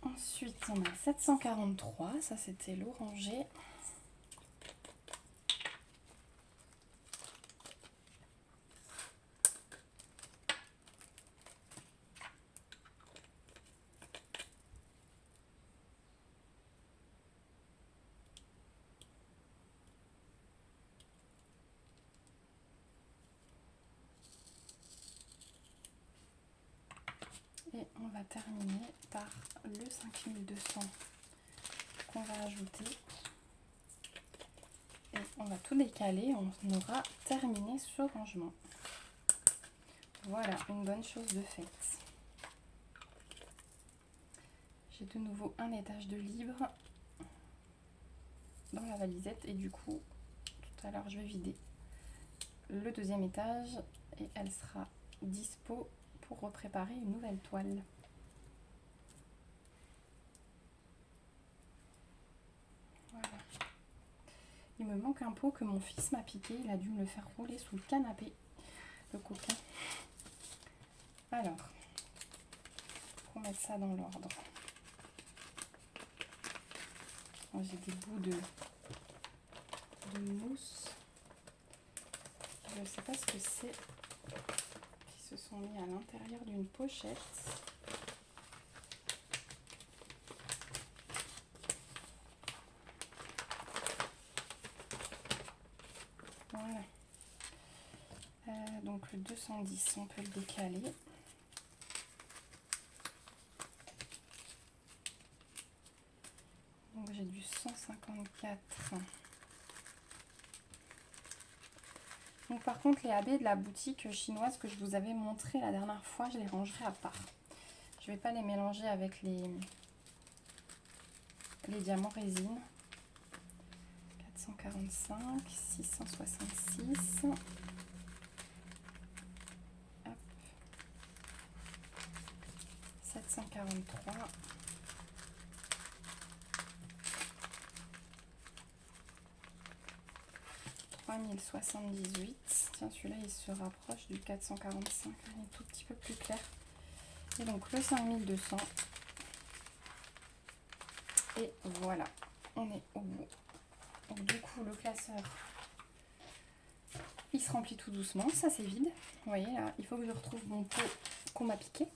Ensuite, on a 743, ça c'était l'orangé. Et on va terminer par le 5200 qu'on va ajouter. Et on va tout décaler, on aura terminé ce rangement. Voilà, une bonne chose de faite. J'ai de nouveau un étage de libre dans la valisette et du coup, tout à l'heure, je vais vider le deuxième étage et elle sera dispo pour repréparer une nouvelle toile. Voilà. Il me manque un pot que mon fils m'a piqué, il a dû me le faire rouler sous le canapé, le coquin. Alors, pour mettre ça dans l'ordre. J'ai des bouts de mousse. Je ne sais pas ce que c'est. Qui se sont mis à l'intérieur d'une pochette. Voilà. Donc le 210, on peut le décaler. Donc j'ai du 154. Donc par contre les AB de la boutique chinoise que je vous avais montré la dernière fois, je les rangerai à part. Je ne vais pas les mélanger avec les diamants résine. 445, 666. Hop. 743. 3078. Tiens, celui-là, il se rapproche du 445. Il est tout petit peu plus clair. Et donc, le 5200. Et voilà, on est au bout. Donc, du coup, le classeur, il se remplit tout doucement. Ça, c'est vide. Vous voyez, là, il faut que je retrouve mon pot qu'on m'a piqué.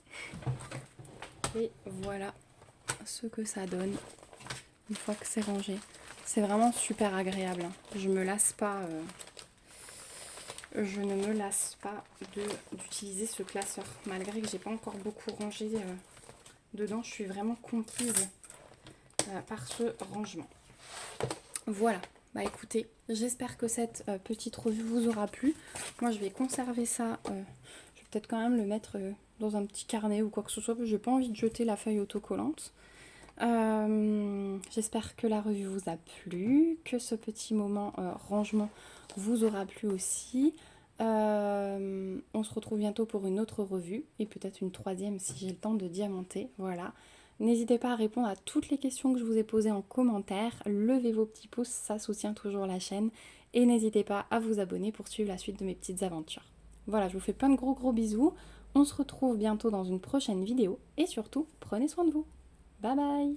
Et voilà ce que ça donne une fois que c'est rangé. C'est vraiment super agréable. Je me lasse pas. Je ne me lasse pas d'utiliser ce classeur. Malgré que j'ai pas encore beaucoup rangé dedans. Je suis vraiment conquise par ce rangement. Voilà, bah écoutez, j'espère que cette petite revue vous aura plu. Moi je vais conserver ça, je vais peut-être quand même le mettre dans un petit carnet ou quoi que ce soit, parce que j'ai pas envie de jeter la feuille autocollante. J'espère que la revue vous a plu, que ce petit moment rangement vous aura plu aussi. On se retrouve bientôt pour une autre revue et peut-être une troisième si j'ai le temps de diamanter. Voilà. N'hésitez pas à répondre à toutes les questions que je vous ai posées en commentaire. Levez vos petits pouces, ça soutient toujours la chaîne. Et n'hésitez pas à vous abonner pour suivre la suite de mes petites aventures. Voilà, je vous fais plein de gros bisous. On se retrouve bientôt dans une prochaine vidéo et surtout, prenez soin de vous. Bye bye!